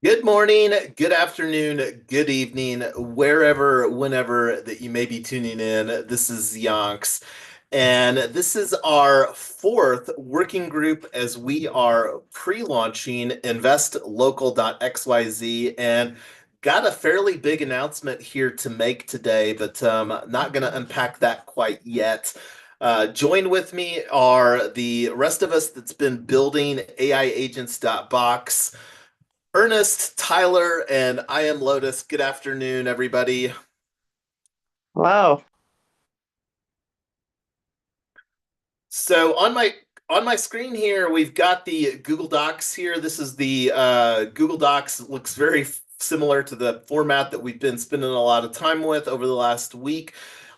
Good morning, good afternoon, good evening, wherever, whenever that you may be tuning in. This is Yonks, and this is our fourth working group as we are pre-launching investLOCAL.xyz and got a fairly big announcement here to make today, but not going to unpack that quite yet. Join with me are the rest of us that's been building AI agents.box. Ernest, Tyler, and I am Lotus. Good afternoon, everybody. Wow. So on my screen here, we've got the Google Docs here. This is the Google Docs. Looks very similar to the format that we've been spending a lot of time with over the last week.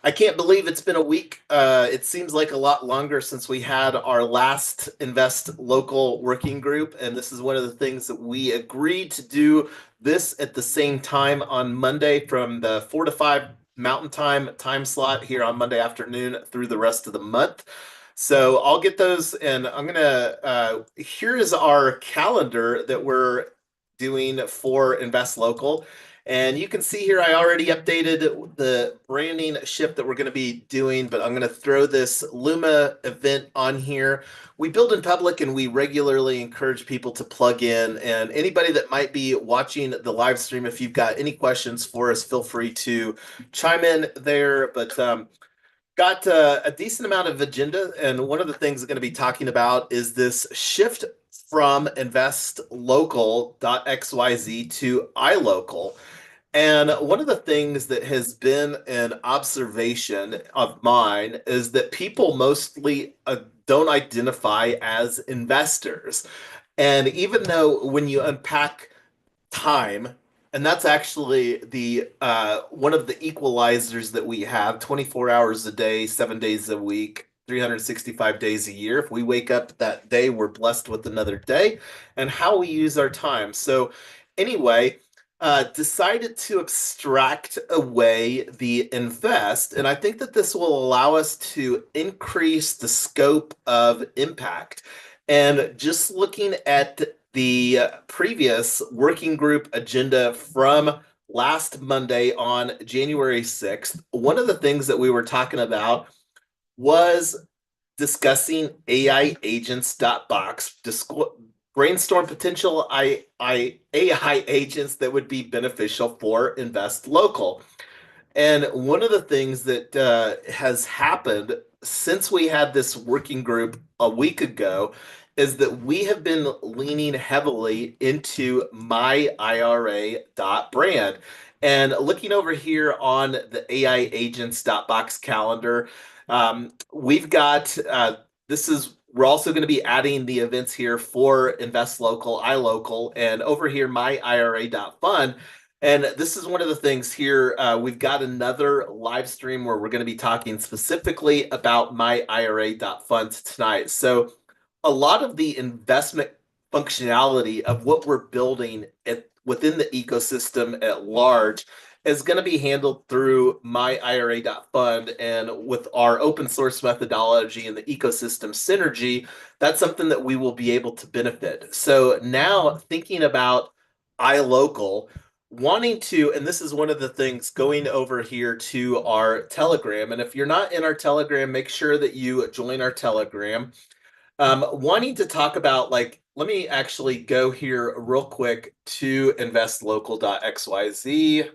I can't believe it's been a week. It seems like a lot longer since we had our last Invest Local working group, and this is one of the things that we agreed to do this at the same time on Monday from the 4 to 5 Mountain time slot here on Monday afternoon through the rest of the month. So I'll get those, and I'm gonna. Here is our calendar that we're doing for Invest Local, and you can see here I already updated the branding shift that we're going to be doing, but I'm going to throw this Luma event on here. We build in public, and we regularly encourage people to plug in. And anybody that might be watching the live stream, if you've got any questions for us, feel free to chime in there. But got a decent amount of agenda, and one of the things we're going to be talking about is this shift from investlocal.xyz to iLOCAL. And one of the things that has been an observation of mine is that people mostly don't identify as investors. And even though when you unpack time, and that's actually the one of the equalizers that we have, 24 hours a day, 7 days a week, 365 days a year. If we wake up that day, we're blessed with another day, and how we use our time. So anyway, decided to abstract away the invest, and I think that this will allow us to increase the scope of impact. And just looking at the previous working group agenda from last Monday on January 6th, one of the things that we were talking about was discussing AI agents.box, brainstorm potential AI agents that would be beneficial for Invest Local. And one of the things that has happened since we had this working group a week ago is that we have been leaning heavily into my IRA brand. And looking over here on the AI agents.box calendar, we've got this is we're also going to be adding the events here for Invest Local, iLOCAL, and over here, my IRA.fund. And this is one of the things here. We've got another live stream where we're going to be talking specifically about my IRA.funds tonight. So, a lot of the investment functionality of what we're building within the ecosystem at large is going to be handled through my IRA.fund. And with our open source methodology and the ecosystem synergy, that's something that we will be able to benefit. So, now thinking about iLOCAL, wanting to, and this is one of the things going over here to our Telegram. And if you're not in our Telegram, make sure that you join our Telegram. Wanting to talk about, like, let me actually go here real quick to investlocal.xyz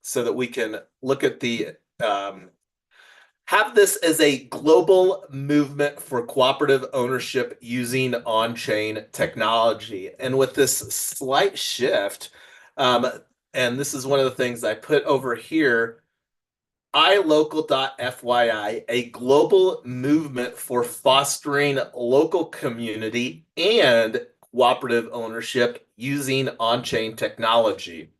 so that we can look at the have this as a global movement for cooperative ownership using on-chain technology. And with this slight shift, um, and this is one of the things I put over here, iLOCAL.fyi, a global movement for fostering local community and cooperative ownership using on-chain technology.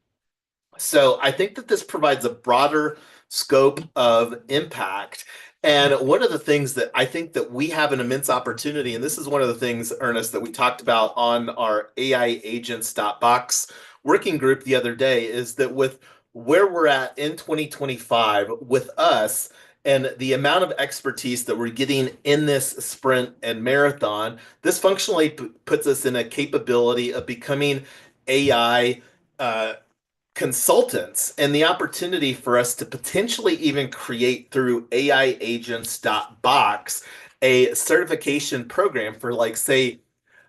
So I think that this provides a broader scope of impact. And one of the things that I think that we have an immense opportunity, and this is one of the things, Ernest, that we talked about on our AI agents.box working group the other day, is that with where we're at in 2025 with us and the amount of expertise that we're getting in this sprint and marathon, this functionally puts us in a capability of becoming AI uh, consultants and the opportunity for us to potentially even create through AIagents.box a certification program for, like, say,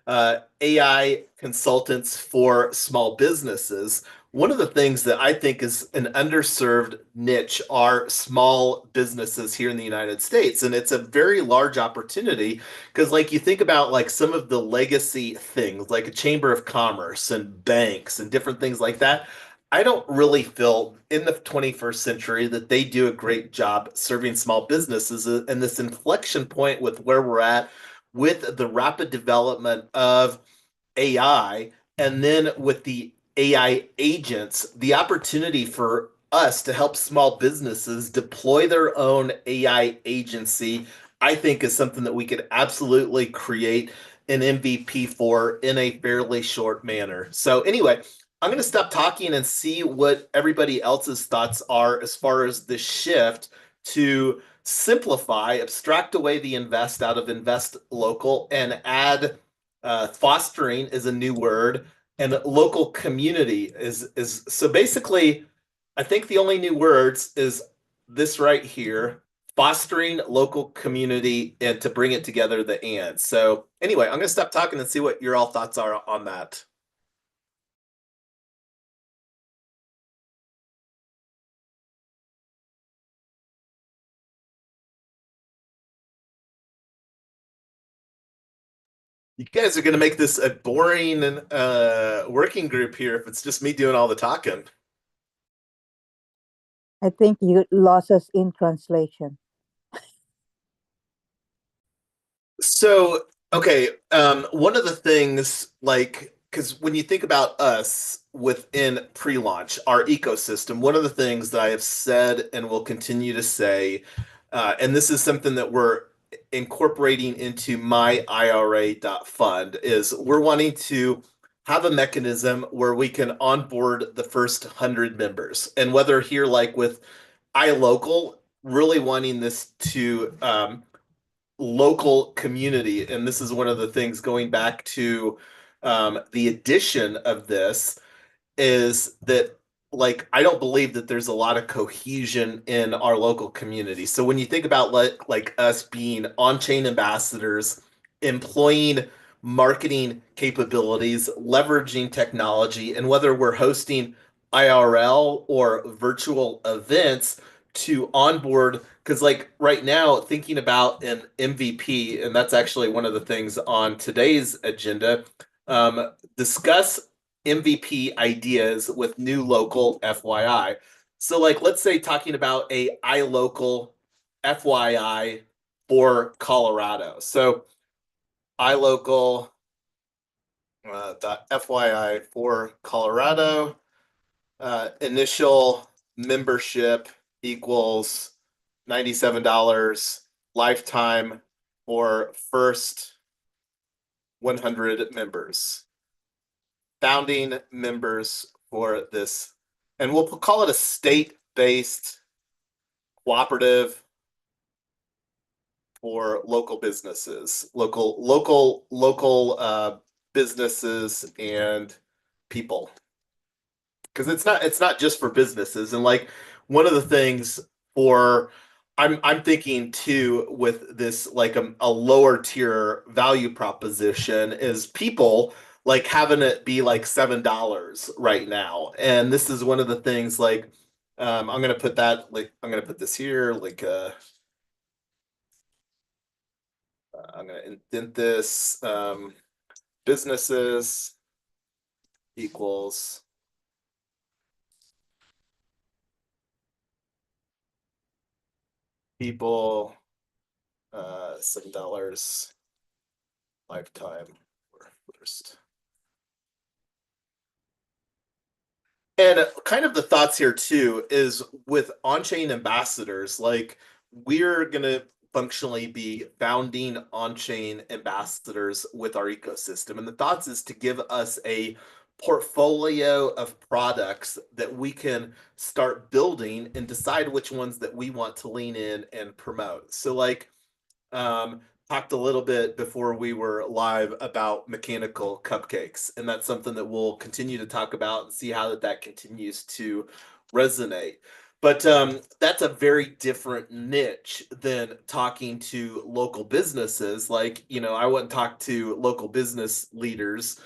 AI consultants for small businesses. One of the things that I think is an underserved niche are small businesses here in the United States. And it's a very large opportunity because, like, you think about like some of the legacy things, like a chamber of commerce and banks and different things like that. I don't really feel in the 21st century that they do a great job serving small businesses. And this inflection point with where we're at with the rapid development of AI, and then with the AI agents, the opportunity for us to help small businesses deploy their own AI agency, I think is something that we could absolutely create an MVP for in a fairly short manner. So, anyway, I'm going to stop talking and see what everybody else's thoughts are as far as the shift to simplify, abstract away the invest out of invest local, and add fostering is a new word, and local community is so basically. I think the only new words is this right here: fostering local community, and to bring it together, the and. So anyway, I'm going to stop talking and see what your all thoughts are on that. You guys are going to make this a boring working group here if it's just me doing all the talking. I think you lost us in translation. So, okay, one of the things, like, because when you think about us within pre-launch, our ecosystem, one of the things that I have said and will continue to say, and this is something that we're incorporating into my IRA.fund, is we're wanting to have a mechanism where we can onboard the first 100 members. And whether here, like with iLOCAL, really wanting this to local community. And this is one of the things going back to the addition of this is that, like, I don't believe that there's a lot of cohesion in our local community. So when you think about like us being on-chain ambassadors, employing marketing capabilities, leveraging technology, and whether we're hosting IRL or virtual events to onboard, because like right now, thinking about an MVP, and that's actually one of the things on today's agenda, discuss MVP ideas with new local FYI. So, like, let's say talking about a iLOCAL FYI for Colorado. So, iLOCAL FYI for Colorado. Initial membership equals $97 lifetime for first 100 members. Founding members for this, and we'll call it a state-based cooperative for local businesses, local businesses and people, because it's not just for businesses. And like one of the things for I'm thinking too with this, like a lower tier value proposition is people like having it be like $7 right now. And this is one of the things, like, I'm gonna put that, like, I'm gonna put this here, like I'm gonna indent this, businesses equals people, $7 lifetime for first. And kind of the thoughts here too is with on-chain ambassadors, like we're gonna functionally be founding on-chain ambassadors with our ecosystem. And the thoughts is to give us a portfolio of products that we can start building and decide which ones that we want to lean in and promote. So like, um, talked a little bit before we were live about mechanical cupcakes, and that's something that we'll continue to talk about and see how that continues to resonate. But that's a very different niche than talking to local businesses. Like, I wouldn't talk to local business leaders,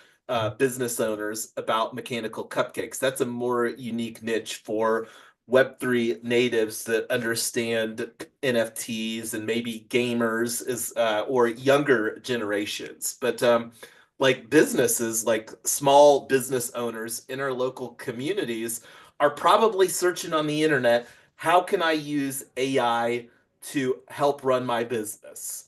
business owners about mechanical cupcakes. That's a more unique niche for Web3 natives that understand NFTs and maybe gamers is or younger generations. But like businesses, like small business owners in our local communities are probably searching on the internet, how can I use AI to help run my business?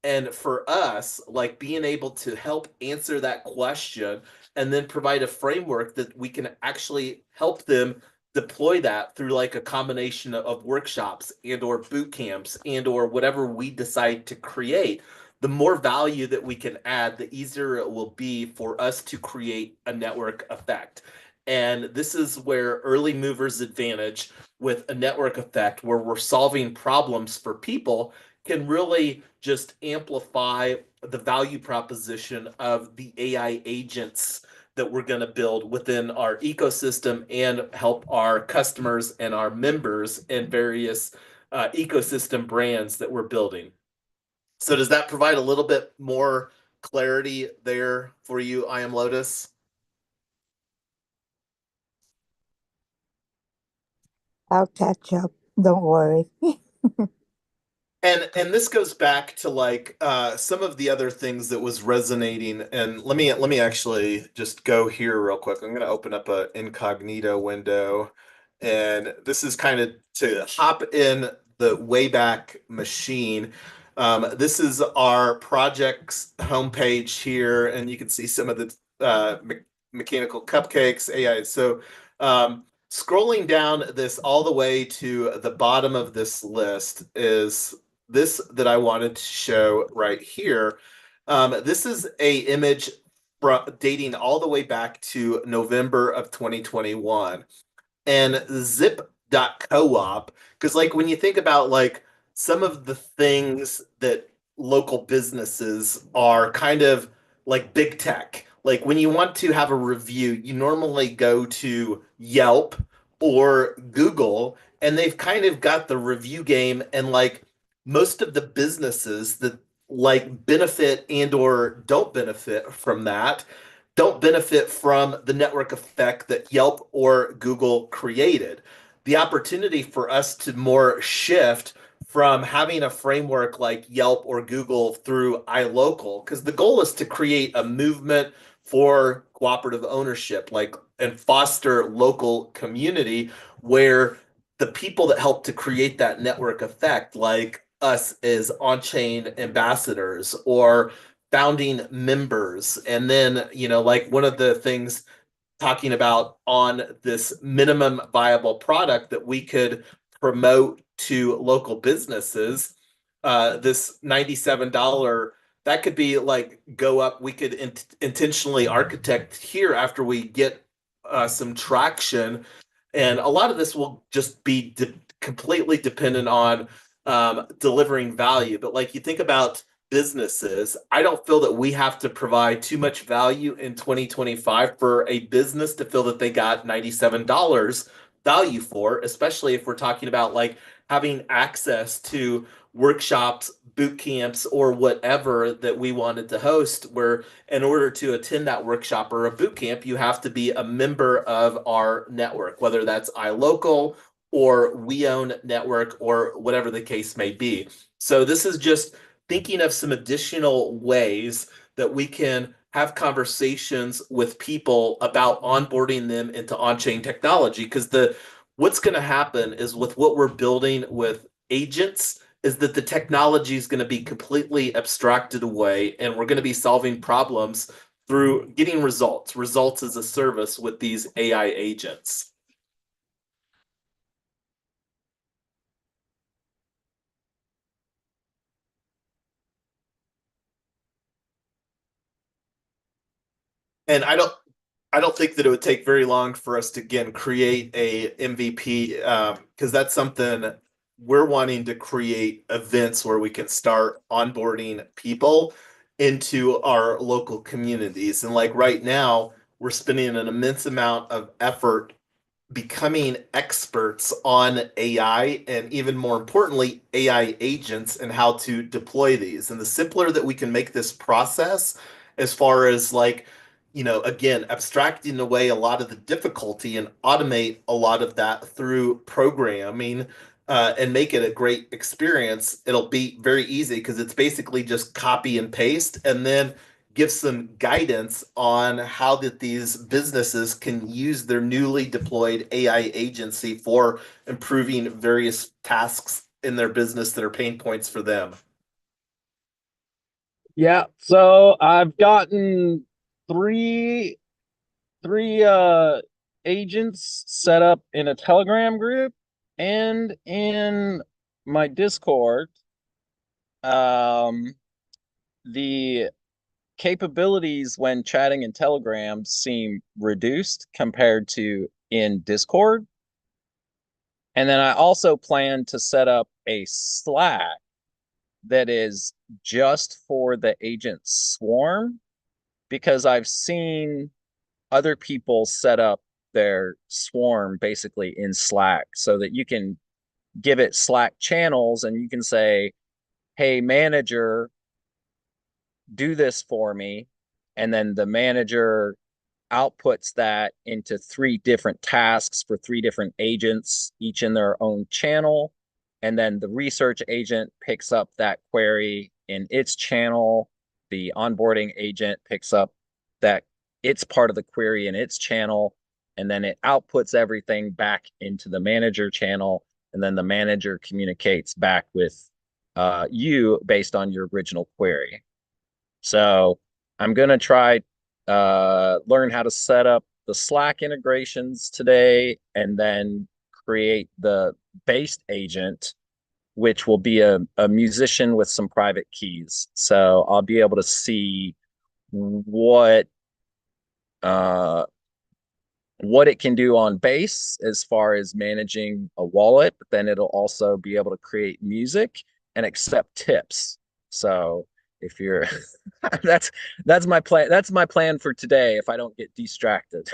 And for us, like being able to help answer that question and then provide a framework that we can actually help them deploy that through like a combination of workshops and or boot camps and or whatever we decide to create, the more value that we can add, the easier it will be for us to create a network effect. And this is where early movers advantage with a network effect where we're solving problems for people can really just amplify the value proposition of the AI agents that we're going to build within our ecosystem and help our customers and our members and various ecosystem brands that we're building. So does that provide a little bit more clarity there for you, I Am Lotus? I'll catch up. Don't worry. And this goes back to like some of the other things that was resonating. And let me actually just go here real quick. I'm going to open up a incognito window, and this is kind of to hop in the Wayback Machine. This is our project's homepage here, and you can see some of the mechanical cupcakes AI. So scrolling down this all the way to the bottom of this list is this that I wanted to show right here. This is a image dating all the way back to November of 2021 and zip.coop, because like when you think about like some of the things that local businesses are kind of like big tech, like when you want to have a review you normally go to Yelp or Google, and they've kind of got the review game. And like most of the businesses that like benefit and or don't benefit from that don't benefit from the network effect that Yelp or Google created. The opportunity for us to more shift from having a framework like Yelp or Google through iLOCAL, because the goal is to create a movement for cooperative ownership, like and foster local community where the people that help to create that network effect, like us as on-chain ambassadors or founding members. And then, like one of the things talking about on this minimum viable product that we could promote to local businesses, this $97, that could be like go up. We could intentionally architect here after we get some traction. And a lot of this will just be completely dependent on delivering value. But like you think about businesses, I don't feel that we have to provide too much value in 2025 for a business to feel that they got $97 value for, especially if we're talking about like having access to workshops, boot camps, or whatever that we wanted to host, where in order to attend that workshop or a boot camp, you have to be a member of our network, whether that's iLOCAL or We Own Network or whatever the case may be. So this is just thinking of some additional ways that we can have conversations with people about onboarding them into on-chain technology. Because the what's going to happen is with what we're building with agents is that the technology is going to be completely abstracted away, and we're going to be solving problems through getting results as a service with these AI agents. And I don't think that it would take very long for us to again create a MVP, because that's something we're wanting to create events where we can start onboarding people into our local communities. And like right now, we're spending an immense amount of effort becoming experts on AI and even more importantly, AI agents and how to deploy these. And the simpler that we can make this process, as far as like, again, abstracting away a lot of the difficulty and automate a lot of that through programming and make it a great experience, it'll be very easy because it's basically just copy and paste and then give some guidance on how that these businesses can use their newly deployed AI agency for improving various tasks in their business that are pain points for them. Yeah, so I've gotten three agents set up in a Telegram group and in my Discord. The capabilities when chatting in Telegram seem reduced compared to in Discord. And then I also plan to set up a Slack that is just for the agent swarm because I've seen other people set up their swarm basically in Slack so that you can give it Slack channels and you can say, hey, manager, do this for me. And then the manager outputs that into three different tasks for three different agents, each in their own channel. And then the research agent picks up that query in its channel. The onboarding agent picks up that it's part of the query in its channel. And then it outputs everything back into the manager channel. And then the manager communicates back with you based on your original query. So I'm going to try learn how to set up the Slack integrations today and then create the based agent, which will be a musician with some private keys. So I'll be able to see uh, what it can do on base as far as managing a wallet, but then it'll also be able to create music and accept tips. So if you're that's that's my plan. That's my plan for today if I don't get distracted.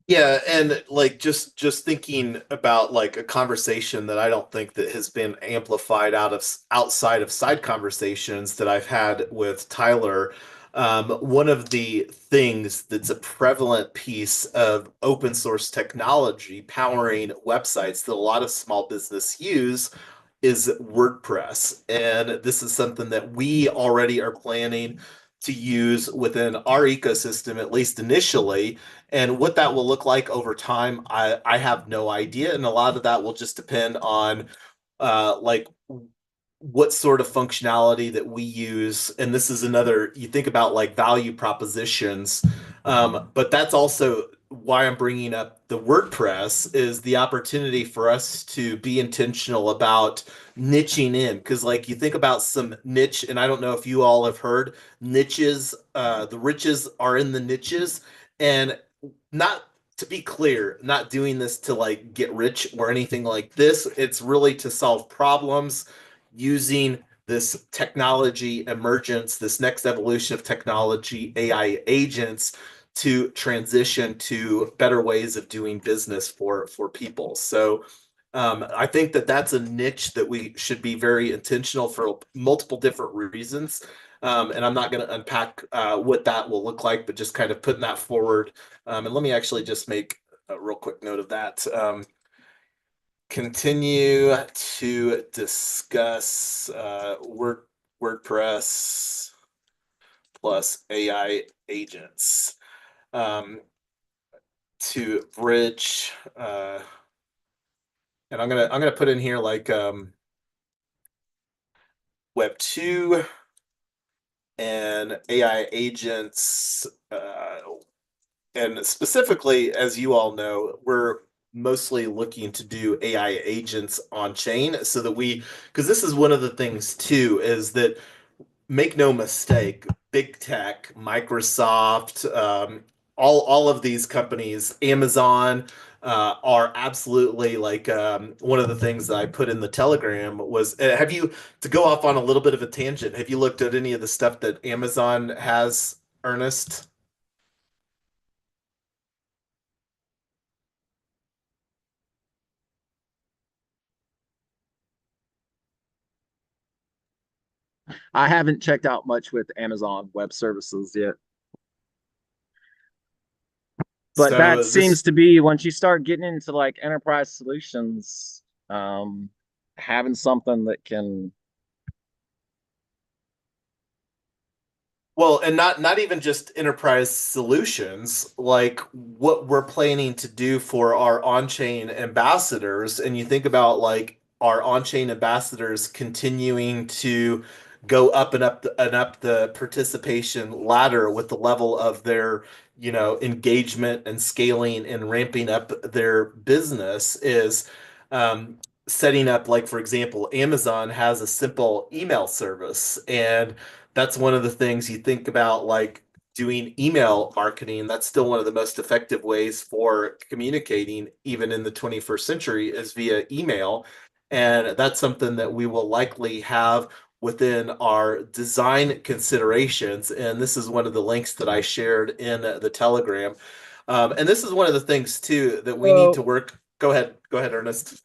Yeah, and like just thinking about like a conversation that I don't think that has been amplified outside of side conversations that I've had with Tyler. One of the things that's a prevalent piece of open source technology powering websites that a lot of small business use is WordPress. And this is something that we already are planning to use within our ecosystem, at least initially. And what that will look like over time, I have no idea. And a lot of that will just depend on like what sort of functionality that we use. And this is another, you think about like value propositions, but that's also why I'm bringing up the WordPress is the opportunity for us to be intentional about niching in. Because like you think about some niche, and I don't know if you all have heard niches, the riches are in the niches. And not to be clear, not doing this to like get rich or anything like this. It's really to solve problems using this technology emergence, this next evolution of technology, AI agents to transition to better ways of doing business for people. So I think that that's a niche that we should be very intentional for multiple different reasons. And I'm not going to unpack what that will look like, but just kind of putting that forward. And let me actually just make a real quick note of that. Continue to discuss WordPress plus AI agents to bridge. And I'm gonna put in here like Web 2 and AI agents. And specifically, as you all know, we're mostly looking to do AI agents on chain so that because this is one of the things too, is that make no mistake, big tech, Microsoft, all of these companies, Amazon, are absolutely like one of the things that I put in the Telegram was have you, to go off on a little bit of a tangent, have you looked at any of the stuff that Amazon has, Ernest? I haven't checked out much with Amazon Web Services yet. But that So seems this to be once you start getting into like enterprise solutions, um, having something that can. Well, and not even just enterprise solutions, like what we're planning to do for our on-chain ambassadors, and you think about like our on-chain ambassadors continuing to go up and up the participation ladder with the level of their, engagement and scaling and ramping up their business is um, setting up, like for example, Amazon has a simple email service, and that's one of the things you think about, like doing email marketing. That's still one of the most effective ways for communicating, even in the 21st century, is via email. And that's something that we will likely have within our design considerations. And this is one of the links that I shared in the Telegram. And this is one of the things too that we need to So, work. Go ahead, Ernest.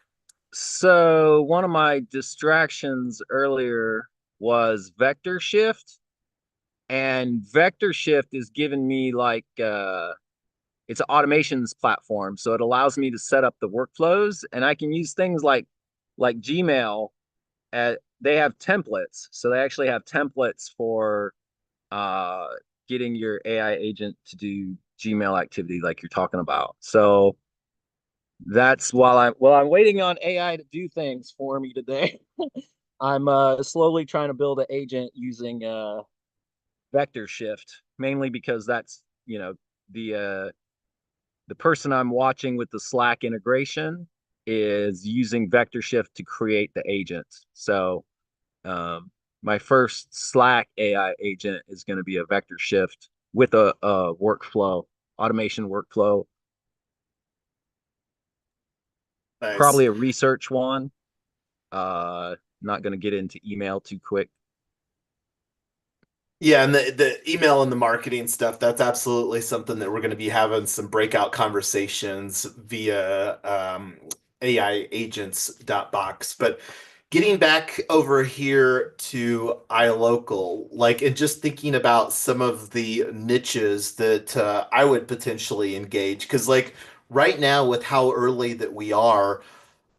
so one of my distractions earlier was vector shift, and vector shift is giving me like it's an automations platform, so it allows me to set up the workflows, and I can use things like Gmail. They have templates, so they actually have templates for uh, getting your AI agent to do Gmail activity like you're talking about. So that's while I'm waiting on AI to do things for me today. I'm slowly trying to build an agent using vector shift, mainly because that's the person I'm watching with the Slack integration is using vector shift to create the agent. So my first Slack AI agent is going to be a vector shift with a workflow, automation workflow, Nice. probably a research one. Not going to get into email too quick. Yeah, and the email and the marketing stuff, that's absolutely something that we're going to be having some breakout conversations via AI agents.box. But getting back over here to iLocal, like, and just thinking about some of the niches that I would potentially engage, because like right now with how early that we are,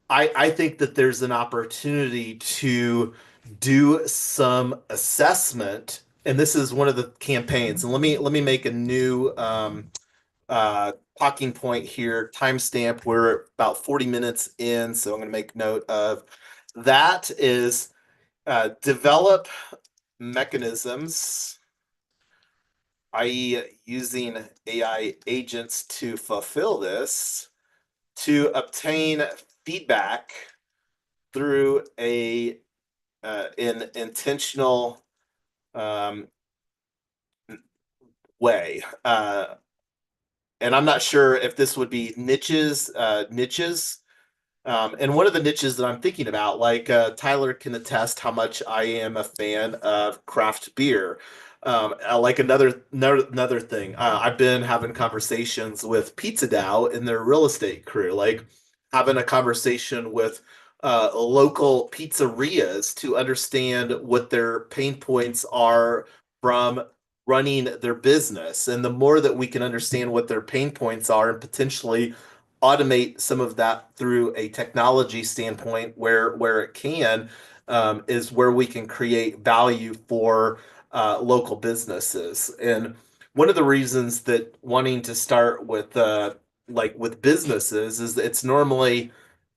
I think that there's an opportunity to do some assessment, and this is one of the campaigns. And let me make a new talking point here. Timestamp. We're about 40 minutes in, so I'm going to make note of that. Is develop mechanisms, i.e., using AI agents to fulfill this, to obtain feedback through a an intentional um, way. And I'm not sure if this would be niches. And one of the niches that I'm thinking about, like Tyler can attest how much I am a fan of craft beer. Like another thing, I've been having conversations with Pizza Dow and their real estate crew, like having a conversation with local pizzerias to understand what their pain points are from running their business. And the more that we can understand what their pain points are and potentially automate some of that through a technology standpoint where it can, is where we can create value for local businesses. And one of the reasons that wanting to start with like with businesses is that it's normally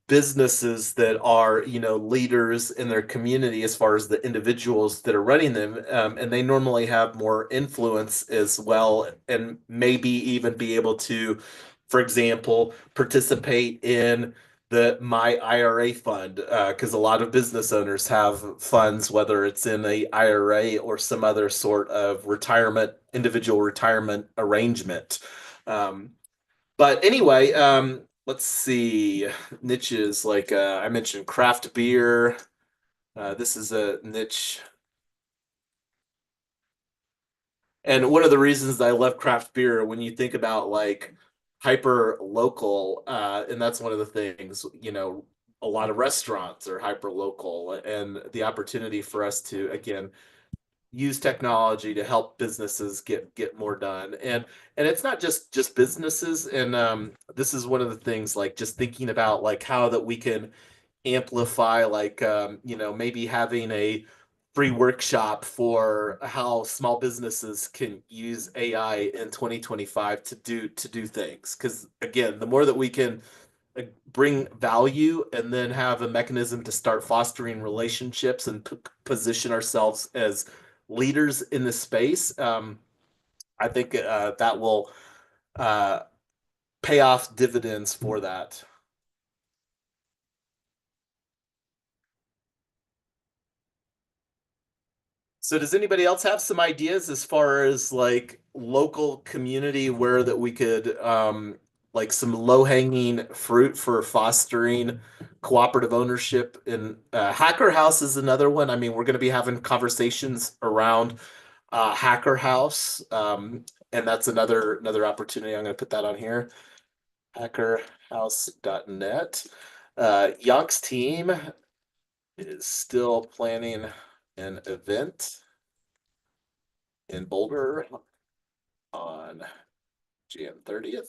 businesses that are, leaders in their community as far as the individuals that are running them, and they normally have more influence as well, and maybe even be able to, for example, participate in the My IRA fund, because a lot of business owners have funds, whether it's in a IRA or some other sort of individual retirement arrangement. But anyway, let's see, niches like I mentioned craft beer. This is a niche. And one of the reasons I love craft beer, when you think about like hyper local, and that's one of the things, a lot of restaurants are hyper local, and the opportunity for us to, again, use technology to help businesses get more done. And it's not just businesses. And this is one of the things, like just thinking about like how that we can amplify, like maybe having a free workshop for how small businesses can use AI in 2025 to do things. Because again, the more that we can bring value and then have a mechanism to start fostering relationships and position ourselves as leaders in the space, I think that will uh, pay off dividends for that. So does anybody else have some ideas as far as like local community where that we could like some low-hanging fruit for fostering cooperative ownership? And Hacker House is another one. I mean, we're going to be having conversations around Hacker House, and that's another opportunity. I'm going to put that on here. Hackerhouse.net. Yonks team is still planning an event in Boulder on Jan 30th.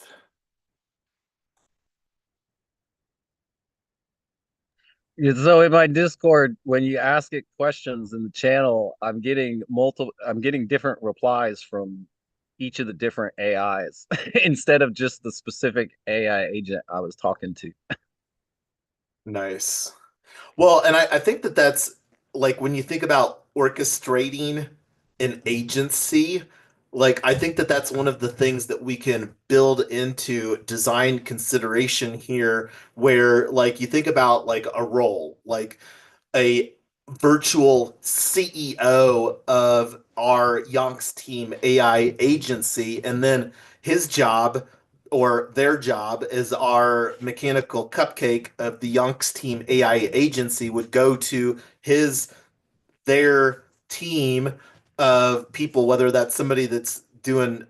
Yeah, so in my Discord, when you ask it questions in the channel, I'm getting different replies from each of the different AIs instead of just the specific AI agent I was talking to. Nice. Well, and I think that that's like when you think about orchestrating an agency, like I think that that's one of the things that we can build into design consideration here, where like you think about like a role, like a virtual CEO of our Yonks team AI agency, and then his job or their job is our mechanical cupcake of the Yonks team AI agency would go to his their team of people, whether that's somebody that's doing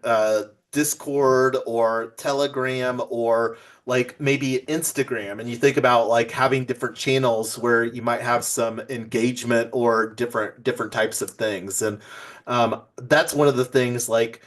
Discord or Telegram or like maybe Instagram. And you think about like having different channels where you might have some engagement or different types of things. And that's one of the things, like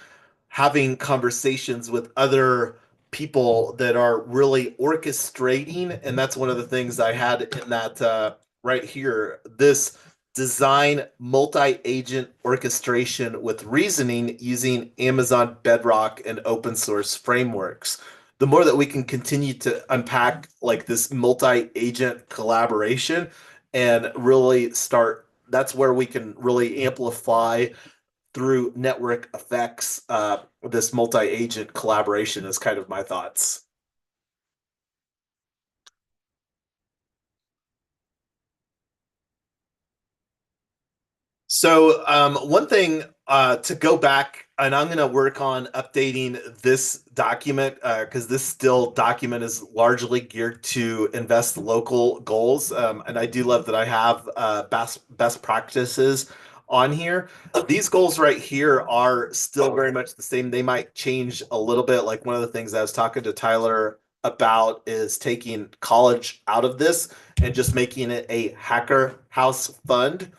having conversations with other people that are really orchestrating. And that's one of the things I had in that right here. This design multi-agent orchestration with reasoning using Amazon Bedrock and open source frameworks. The more that we can continue to unpack like this multi-agent collaboration and really start, that's where we can really amplify through network effects. This multi-agent collaboration is kind of my thoughts. So one thing to go back, and I'm going to work on updating this document because this still document is largely geared to invest local goals. And I do love that I have best practices on here. These goals right here are still very much the same. They might change a little bit. Like one of the things I was talking to Tyler about is taking college out of this and just making it a hacker house fund.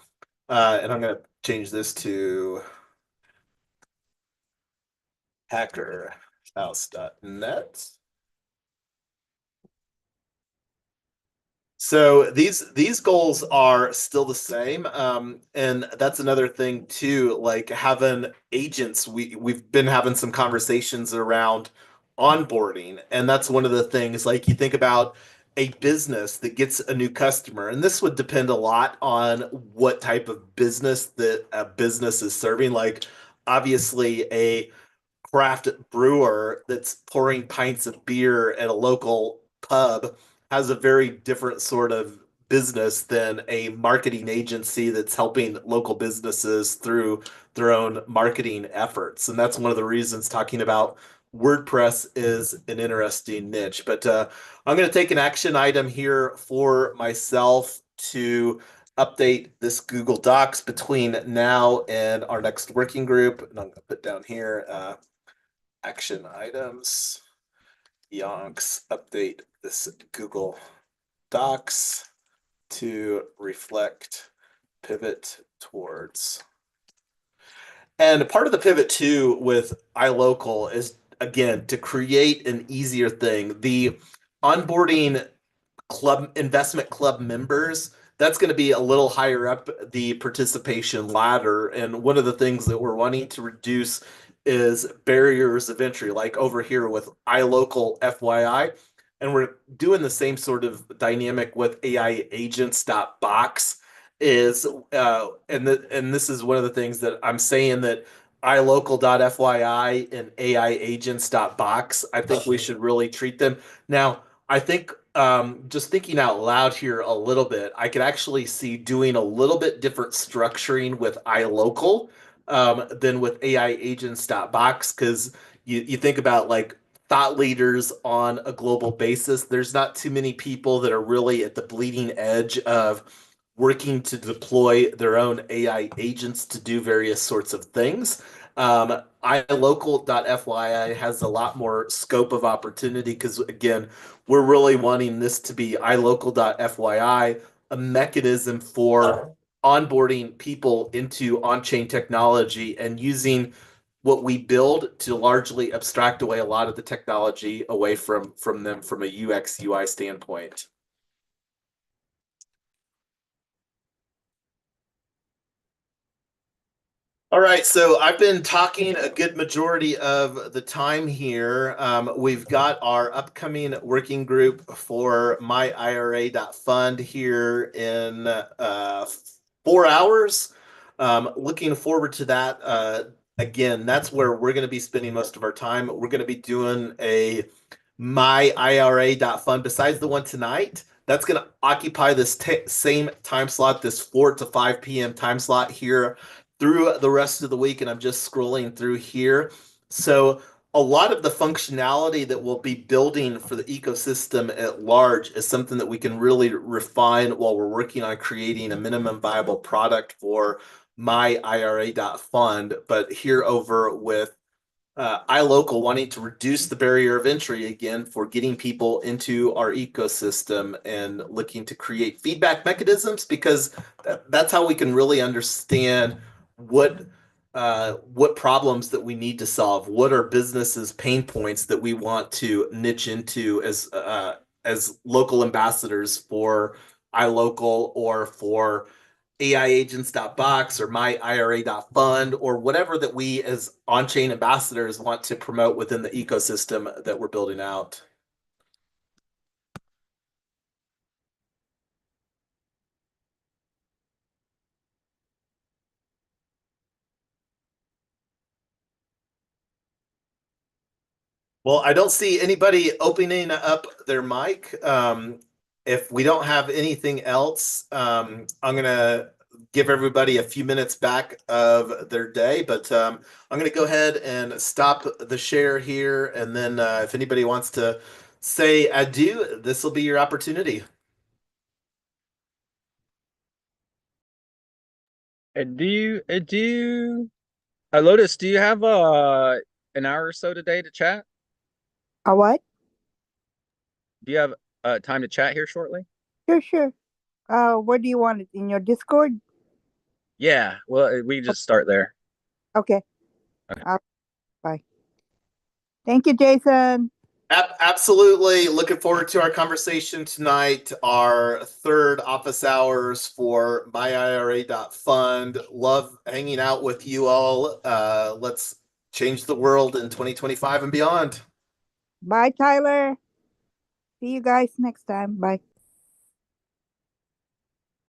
And I'm going to change this to hackerhouse.net. So these goals are still the same, and that's another thing too. Like having agents, we've been having some conversations around onboarding, and that's one of the things. Like you think about a business that gets a new customer, and this would depend a lot on what type of business that a business is serving. Like obviously a craft brewer that's pouring pints of beer at a local pub has a very different sort of business than a marketing agency that's helping local businesses through their own marketing efforts. And that's one of the reasons talking about WordPress is an interesting niche. But I'm going to take an action item here for myself to update this Google Docs between now and our next working group. And I'm going to put down here action items, Yonks, update this Google Docs to reflect pivot towards. And part of the pivot too with iLOCAL is again to create an easier thing. The onboarding investment club members, that's going to be a little higher up the participation ladder. And one of the things that we're wanting to reduce is barriers of entry, like over here with iLOCAL.fyi. And we're doing the same sort of dynamic with AI agents.box is and this is one of the things that I'm saying that iLOCAL.fyi and AI agents.box, I think we should really treat them. Now, I think just thinking out loud here a little bit, I could actually see doing a little bit different structuring with iLOCAL than with AI agents.box because you think about like thought leaders on a global basis. There's not too many people that are really at the bleeding edge of working to deploy their own AI agents to do various sorts of things. iLOCAL.fyi has a lot more scope of opportunity because, again, we're really wanting this to be iLOCAL.fyi, a mechanism for onboarding people into on-chain technology and using what we build to largely abstract away a lot of the technology away from them from a UX UI standpoint. All right, so I've been talking a good majority of the time here. We've got our upcoming working group for myira.fund here in 4 hours. Looking forward to that. Again, that's where we're going to be spending most of our time. We're going to be doing a myira.fund besides the one tonight. That's going to occupy this same time slot, this 4 to 5 p.m. time slot here through the rest of the week, and I'm just scrolling through here. So a lot of the functionality that we'll be building for the ecosystem at large is something that we can really refine while we're working on creating a minimum viable product for myira.fund. But here over with iLOCAL wanting to reduce the barrier of entry again for getting people into our ecosystem and looking to create feedback mechanisms because that's how we can really understand what problems that we need to solve, what are businesses pain points that we want to niche into as local ambassadors for iLOCAL or for AIagents.box or myira.fund or whatever that we as on-chain ambassadors want to promote within the ecosystem that we're building out. Well, I don't see anybody opening up their mic. If we don't have anything else, I'm going to give everybody a few minutes back of their day, but I'm going to go ahead and stop the share here. And then if anybody wants to say adieu, this will be your opportunity. Adieu. Lotus, do you have an hour or so today to chat? A what? Do you have time to chat here shortly? Sure, sure. Where do you want it? In your Discord? Yeah, well, we just start there. Okay. Okay. Bye. Thank you, Jason. Absolutely. Looking forward to our conversation tonight, our third office hours for myira.fund. Love hanging out with you all. Let's change the world in 2025 and beyond. Bye, Tyler. See you guys next time. Bye.